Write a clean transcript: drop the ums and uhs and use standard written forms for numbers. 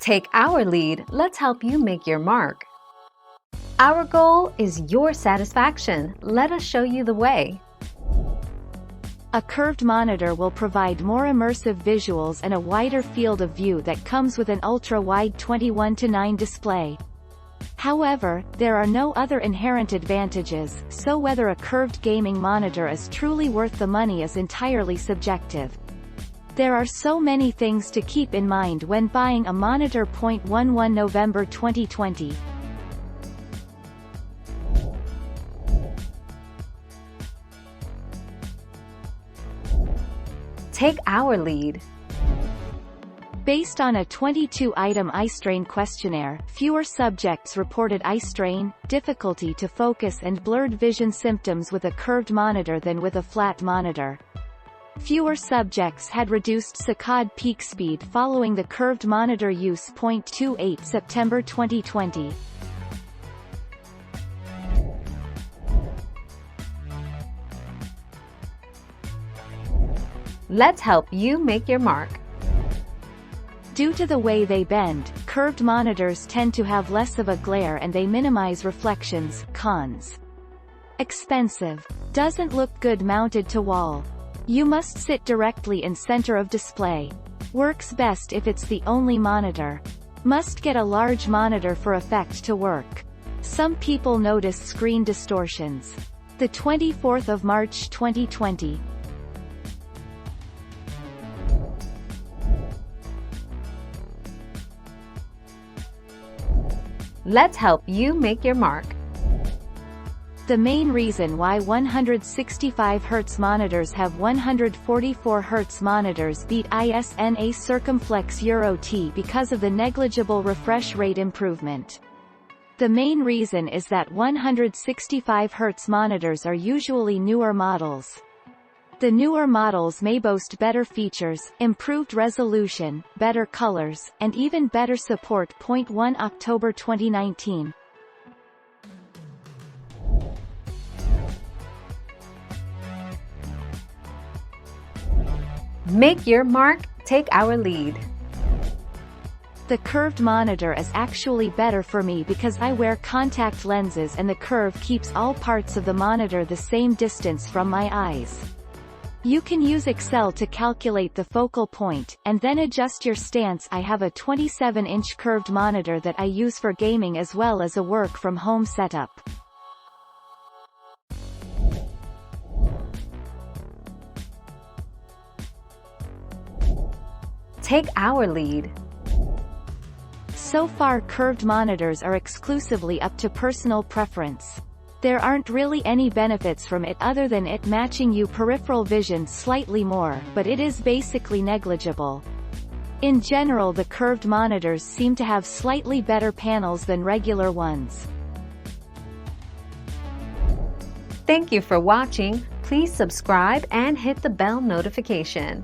Take our lead, let's help you make your mark. Our goal is your satisfaction. Let us show you the way. A curved monitor will provide more immersive visuals and a wider field of view that comes with an ultra-wide 21:9 display. However, there are no other inherent advantages, so whether a curved gaming monitor is truly worth the money is entirely subjective. There are so many things to keep in mind when buying a monitor. 11 November 2020. Take our lead. Based on a 22-item eye strain questionnaire, fewer subjects reported eye strain, difficulty to focus and blurred vision symptoms with a curved monitor than with a flat monitor. Fewer subjects had reduced saccade peak speed following the curved monitor use. 28 September 2020. Let's help you make your mark. Due to the way they bend, curved monitors tend to have less of a glare and they minimize reflections. Cons: expensive. Doesn't look good mounted to wall. You must sit directly in center of display. Works best if it's the only monitor. Must get a large monitor for effect to work. Some people notice screen distortions. The 24th of March 2020. Let's help you make your mark. The main reason why 165 Hz monitors have 144 Hz monitors beat ISNA Circumflex Euro T because of the negligible refresh rate improvement. The main reason is that 165 Hz monitors are usually newer models. The newer models may boast better features, improved resolution, better colors, and even better support. 1 October 2019. Make your mark, take our lead. The curved monitor is actually better for me because I wear contact lenses and the curve keeps all parts of the monitor the same distance from my eyes. You can use Excel to calculate the focal point, and then adjust your stance. I have a 27-inch curved monitor that I use for gaming as well as a work-from-home setup. Take our lead. So far, curved monitors are exclusively up to personal preference. There aren't really any benefits from it other than it matching your peripheral vision slightly more, but it is basically negligible. In general, the curved monitors seem to have slightly better panels than regular ones. Thank you for watching. Please subscribe and hit the bell notification.